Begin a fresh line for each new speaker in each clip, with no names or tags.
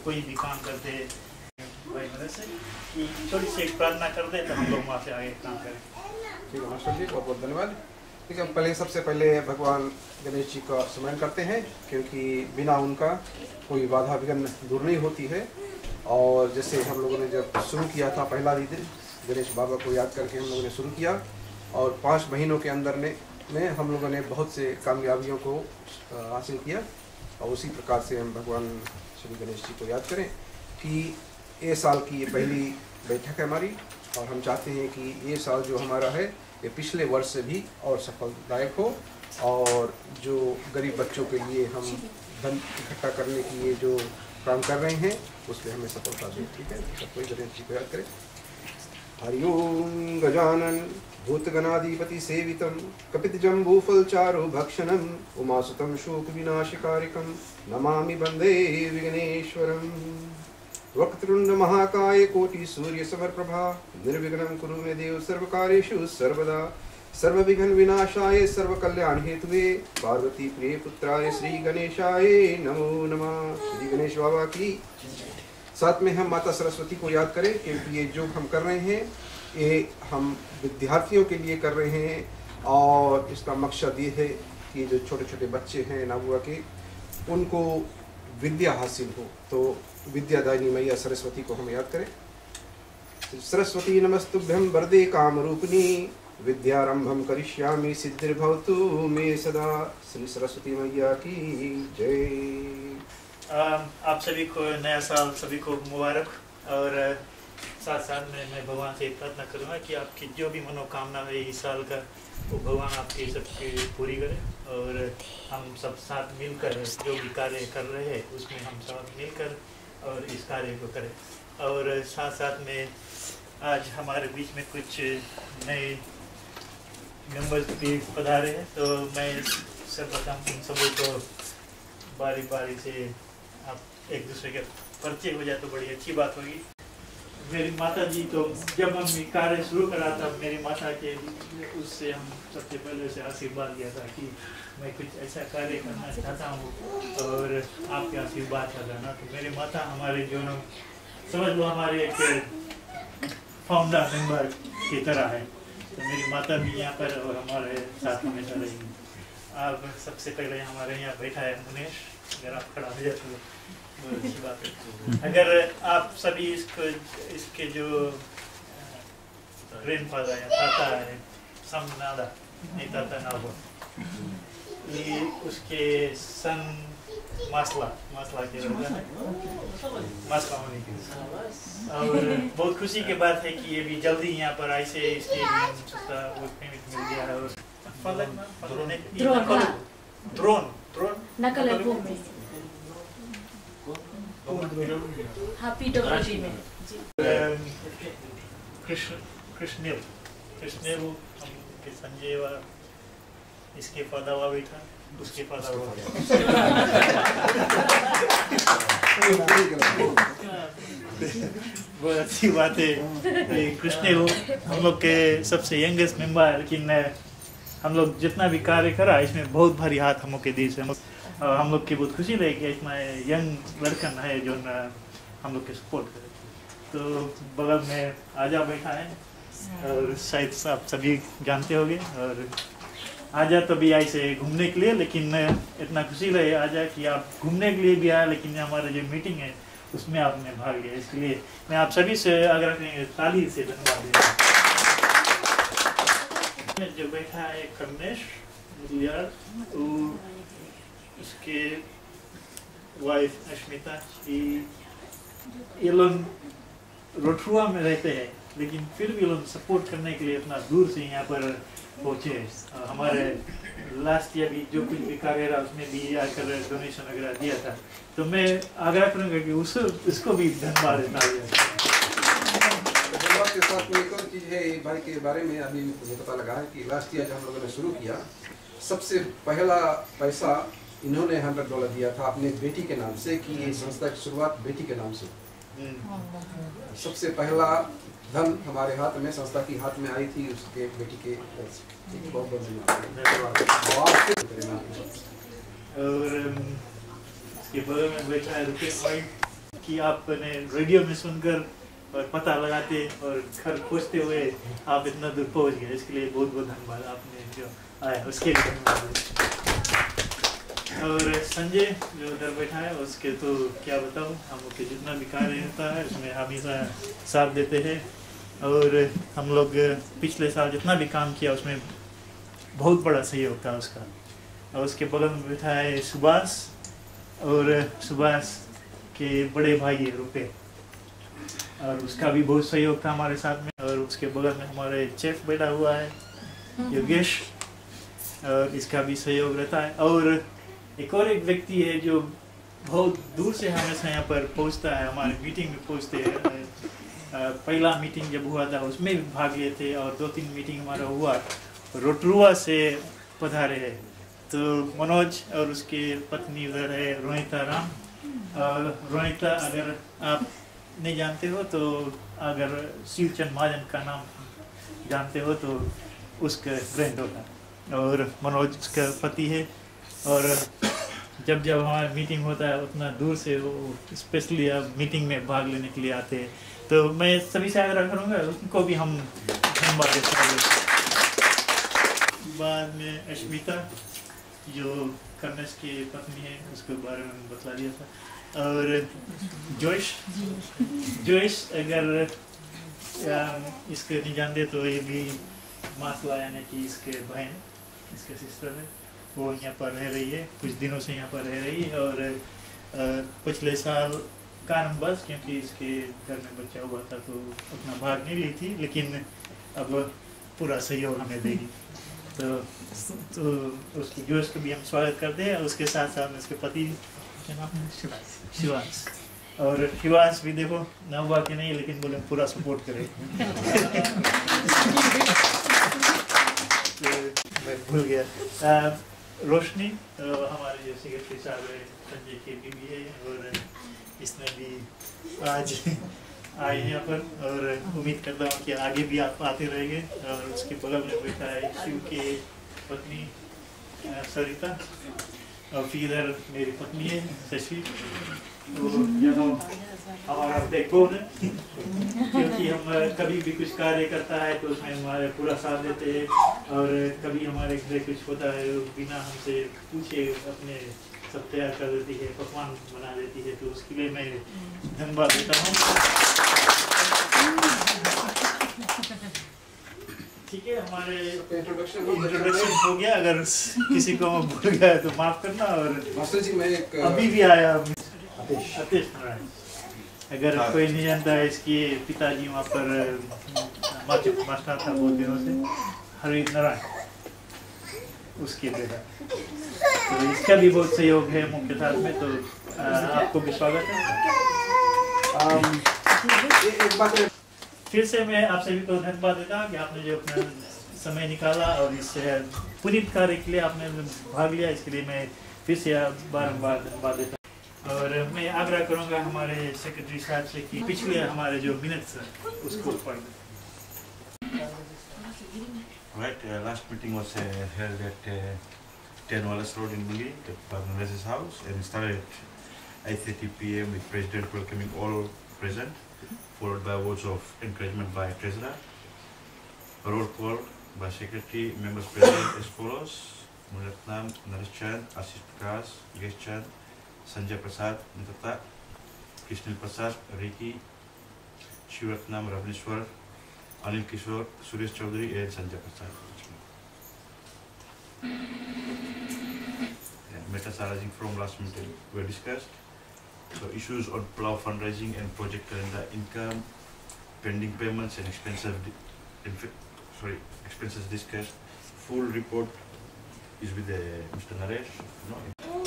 कोई भी काम करते हैं भाई मदद से कि थोड़ी सी एक प्रार्थना कर दे तो हम लोग वहाँ से आगे काम करें।
ठीक है मास्टर जी, बहुत बहुत धन्यवाद। ठीक है, सबसे पहले भगवान गणेश जी का स्मरण करते हैं, क्योंकि बिना उनका कोई बाधा विघ्न दूर नहीं होती है। और जैसे हम लोगों ने जब शुरू किया था पहला दिन गणेश बाबा को याद करके हम लोगों ने शुरू किया, और 5 महीनों के अंदर में हम लोगों ने बहुत से कामयाबियों को हासिल किया। और उसी प्रकार से हम भगवान श्री गणेश जी को याद करें कि ये साल की ये पहली बैठक है हमारी, और हम चाहते हैं कि ये साल जो हमारा है ये पिछले वर्ष से भी और सफलदायक हो, और जो गरीब बच्चों के लिए हम धन इकट्ठा करने की ये जो काम कर रहे हैं उसमें हमें सफलता दें। ठीक है, सब कोई गणेश जी को याद करें। हरिओम गजानन भूतगणाधिपति सेवितं कपितजम्बूफलचारु भक्षणं उमासुतं शोकविनाशकारिकं नमामि वन्दे विघ्नेश्वरम्। वक्रतुण्ड महाकाय कोटि सूर्य समप्रभा निर्विघ्नं कुरु मे देव सर्वकार्येषु सर्वदा। सर्वविघ्न विनाशाय सर्वकल्याण हेतुवे पार्वती प्रिय पुत्राय श्री गणेशाय नमो नमः। श्री गणेश बाबा की। साथ में हम माता सरस्वती को याद करें, क्योंकि ये जो हम कर रहे हैं ये हम विद्यार्थियों के लिए कर रहे हैं, और इसका मकसद ये है कि जो छोटे छोटे बच्चे हैं नाबुआ के, उनको विद्या हासिल हो। तो विद्यादायिनी मैया सरस्वती को हम याद करें। सरस्वती नमस्तुभ्यं वरदे कामरूपिणी विद्यारंभम करिष्यामि सिद्धिर्भवतु मे सदा। श्री सरस्वती मैया की जय।
आप सभी को नया साल सभी को मुबारक। और साथ साथ में मैं भगवान से प्रार्थना करूँगा कि आपकी जो भी मनोकामना है इस साल का वो भगवान आपके सबकी पूरी करे, और हम सब साथ मिलकर जो भी कार्य कर रहे हैं उसमें हम सब मिलकर और इस कार्य को करें। और साथ साथ में आज हमारे बीच में कुछ नए मेंबर्स भी पधारे हैं, तो मैं सर्वप्रथम उन सबों को बारी बारी से आप एक दूसरे के परिचय हो जाए तो बड़ी अच्छी बात होगी। मेरी माता जी, तो जब हम कार्य शुरू करा था मेरी माता के उससे हम सबसे पहले से आशीर्वाद लिया था कि मैं कुछ ऐसा कार्य करना चाहता हूँ और आपके आशीर्वाद का जाना। तो मेरी माता हमारे जो समझ लो हमारे एक फाउंडर मेंबर की तरह है। तो मेरी माता भी यहाँ पर और हमारे साथ हमेशा रहेंगी। अब सबसे पहले हमारे यहाँ बैठा है मुनेश, अगर आप खड़ा हो जाए तो बहुत अच्छी बात है। अगर आप सभी इसके जो ग्रैंडफादर है, ताता है, समनादा नहीं ताता ना हो, ये उसके सन मासला के लड़का है, मासला होने के। और बहुत खुशी की बात है कि ये भी जल्दी यहाँ पर आए से इसके वो पेमेंट मिल गया है। ड्रोन
टेक्नोलॉजी में
कृष्णेव के संजय व इसके पदावा बैठा उसके पदावा बहुत अच्छी बात है। कृष्णेव हम लोग के सबसे यंगेस्ट मेंबर है, लेकिन हम लोग जितना भी कार्य करा इसमें बहुत भारी हाथ हम लोग के दी से। हम लोग की बहुत खुशी रही कि इतना यंग लड़कन है जो हम लोग के सपोर्ट करे। तो बगल में आजा बैठा है और शायद आप सभी जानते होंगे। और आजा तो भी आए से घूमने के लिए, लेकिन इतना खुशी रहे आजा कि आप घूमने के लिए भी आए, लेकिन हमारा जो मीटिंग है उसमें आपने भाग लिया। इसलिए मैं आप सभी से आग्रह करेंगे ताली से धन्यवाद देना। जो बैठा है कमलेश उसके वाइफ अश्मिता, ये लोग रोठुआ में रहते हैं, लेकिन फिर भी लोग सपोर्ट करने के लिए इतना दूर से यहाँ पर पहुँचे। हमारे लास्ट ईयर भी जो कुछ भी कार्य रहा उसमें भी आकर डोनेशन वगैरह दिया था। तो मैं आग्रह करूँगा कि उसको भी धन्यवाद देना।
के साथ में एक और चीज़ है भाई के बारे में अभी मुझे पता लगा है कि लास्ट ईयर जब हम लोगों ने शुरू किया, सबसे पहला पैसा इन्होंने $100 दिया था अपने बेटी के नाम से, कि ये संस्था की शुरुआत बेटी के नाम से। सबसे पहला धन हमारे हाथ में, संस्था की हाथ में आई थी उसके बेटी के। बहुत बहुत धन्यवाद।
और इसके बगल में बैठा है रुपेश भाई, कि आपने रेडियो में सुनकर और पता लगाते और घर पहुँचते हुए आप इतना दूर पहुँच गए, इसके लिए बहुत बहुत धन्यवाद। आपने जो आया उसके लिए धन्यवाद। और संजय जो उधर बैठा है उसके तो क्या बताऊँ, हम लोग के जितना भी कार्य होता है उसमें हमेशा साथ देते हैं। और हम लोग पिछले साल जितना भी काम किया उसमें बहुत बड़ा सहयोग था उसका। और उसके बगल में बैठा है सुभाष, और सुभाष के बड़े भाई है रुपए, और उसका भी बहुत सहयोग था हमारे साथ में। और उसके बगल में हमारे चेफ बैठा हुआ है योगेश, और इसका भी सहयोग रहता है। और एक और एक व्यक्ति है जो बहुत दूर से हमेशा यहाँ पर पहुँचता है, हमारे मीटिंग में पहुँचते हैं। पहला मीटिंग जब हुआ था उसमें भी भाग लिए थे, और 2-3 मीटिंग हमारा हुआ रोटरुआ से पधारे हैं। तो मनोज और उसके पत्नी उधर है रोहिता राम। रोहिता अगर आप नहीं जानते हो तो अगर शिवचंद महाजन का नाम जानते हो तो उसका ग्रैंड होगा, और मनोज उसका पति है। और जब जब हमारा मीटिंग होता है उतना दूर से वो स्पेशली अब मीटिंग में भाग लेने के लिए आते हैं। तो मैं सभी से आग्रह करूँगा उनको भी हम धन्यवाद देते हैं। बाद में अश्मिता जो कर्नस की पत्नी है उसके बारे में बता दिया था। और जोश अगर इसके नहीं जानते तो ये भी मासला यानी कि इसके बहन, इसके सिस्टर है, वो यहाँ पर रह रही है, कुछ दिनों से यहाँ पर रह रही है। और पिछले साल कारणवश क्योंकि इसके घर में बच्चा हुआ था तो अपना भाग नहीं ली थी, लेकिन अब पूरा सहयोग हमें देगी। तो उसकी जोश को भी हम स्वागत करते हैं। और उसके साथ साथ उसके पति क्या नाम है, शिवास। और शिवास भी देखो ना हुआ कि नहीं, लेकिन बोले पूरा सपोर्ट करे। मैं भूल गया। रोशनी हमारे जो सेक्रेटरी साहब है संजय के बीबी है, और इसने भी आज आए यहाँ पर, और उम्मीद करता हूँ कि आगे भी आप आते रहेंगे। और उसके बगल में बैठा है शिव की पत्नी सरिता, और फिर इधर मेरी पत्नी है शशि। तो हमारा बैकबोन है, क्योंकि हम कभी भी कुछ कार्य करता है तो उसमें हमारे पूरा साथ देते हैं। और कभी हमारे घर कुछ होता है बिना हमसे पूछे अपने सब तैयार कर देती है, पकवान बना देती है, तो उसके लिए मैं धन्यवाद देता हूँ। ठीक है, हमारे इंट्रोडक्शन हो गया। अगर किसी को भूल गया तो माफ करना। और
मास्टर जी मैं एक
अभी भी आया आतिश नारायण, अगर कोई नहीं जानता है इसके पिताजी वहाँ पर मास्टर था बहुत दिनों से, हरि नारायण उसके बेटा। तो इसका भी बहुत सहयोग है मुख्य साथ में। तो आपको भी स्वागत है।
एक बात
फिर से मैं आपसे भी तो धन्यवाद देता हूँ कि आपने जो अपना समय निकाला और इस पुनीत कार्य के लिए आपने भाग लिया, इसके लिए मैं फिर से बारंबार धन्यवाद देता हूँ। और मैं आग्रह करूँगा हमारे सेक्रेटरी साहब से कि पिछले हमारे जो मिनट्स उसको पढ़ दें।
Right, last meeting was held at 10 Wallace Road in Muli, at Barnabas' house, and started at 8:30 p.m. with President welcoming all present, followed by words of encouragement by Treasurer. Roll call by Secretary, members present as follows: Muratnam, Naresh Chand, Ashish Prakash, Gesh Chand, Sanjay Prasad, Nitata, Krishnil Prasad, Ricky, Shivatnam, Ravneshwar, Anil Kishore, Suresh Chaudhary, and Sanjay Prasad. Matters arising from last meeting were discussed. So issues on plow fundraising and project calendar, income, pending payments and expenses discussed. Full report is with Mr. Naresh. No?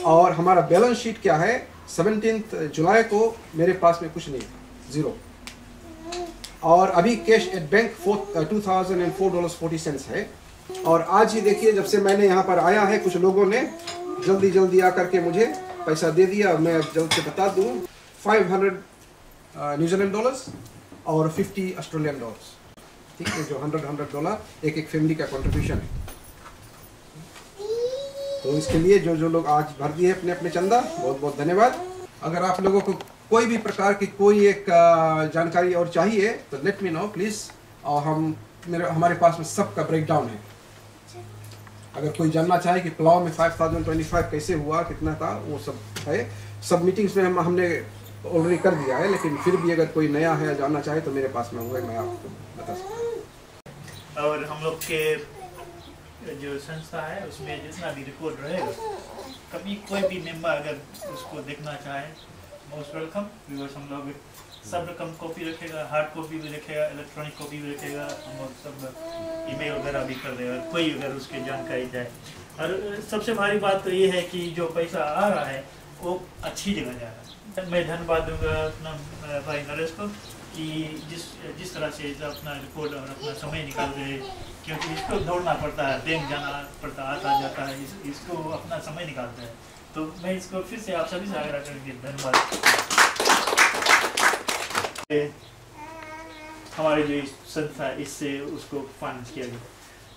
और हमारा balance sheet क्या है, 17 जुलाई को मेरे पास में कुछ नहीं, zero. और अभी कैश एट बैंक $2004.40 है। और आज ही देखिए, जब से मैंने यहाँ पर आया है कुछ लोगों ने जल्दी आकर के मुझे पैसा दे दिया। मैं जल्द से बता दूँ, $500 न्यूजीलैंड डॉलर्स और $50 ऑस्ट्रेलियन डॉलर्स, ठीक है, जो $100 एक फैमिली का कंट्रीब्यूशन है। तो इसके लिए जो लोग आज भर दिए अपने चंदा, बहुत बहुत धन्यवाद। अगर आप लोगों को कोई भी प्रकार की कोई एक जानकारी और चाहिए तो लेट मी नो प्लीज। और हमारे पास में सबका ब्रेकडाउन है। अगर कोई जानना चाहे कि पुलाव में 5025 कैसे हुआ, कितना था, वो सब है। सब मीटिंग्स में हमने ऑलरेडी कर दिया है, लेकिन फिर भी अगर कोई नया है जानना चाहे तो मेरे पास में हुआ है, मैं आपको बता सकता हूँ।
और हम लोग के जो संस्था है उसमें जितना भी रिकॉर्ड रहेगा, कभी कोई भी मेंबर अगर उसको देखना चाहे, मोस्ट वेलकम। व्यूअर्स, हम लोग सब रकम कॉपी रखेगा, हार्ड कॉपी भी रखेगा, इलेक्ट्रॉनिक कॉपी भी रखेगा, हम लोग सब ईमेल वगैरह भी कर देगा कोई अगर उसकी जानकारी चाहे। और सबसे भारी बात तो ये है कि जो पैसा आ रहा है वो अच्छी जगह जा रहा है। मैं धन्यवाद दूंगा अपना भाई नरेश को कि जिस तरह से अपना रिकॉर्ड और अपना समय निकाल रहे, क्योंकि इसको दौड़ना पड़ता है, बैंक जाना पड़ता, आता जाता है, इसको अपना समय निकालता है। तो मैं इसको फिर से आप सभी से आग्रह करेंगे, धन्यवाद। हमारे जो संस्था है इससे उसको फाइनेंस किया गया।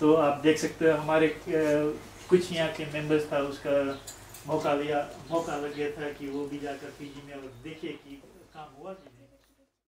तो आप देख सकते हो हमारे कुछ यहाँ के मेंबर्स था, उसका मौका लग गया था कि वो भी जाकर पीजी में और देखिए कि काम हुआ कि नहीं।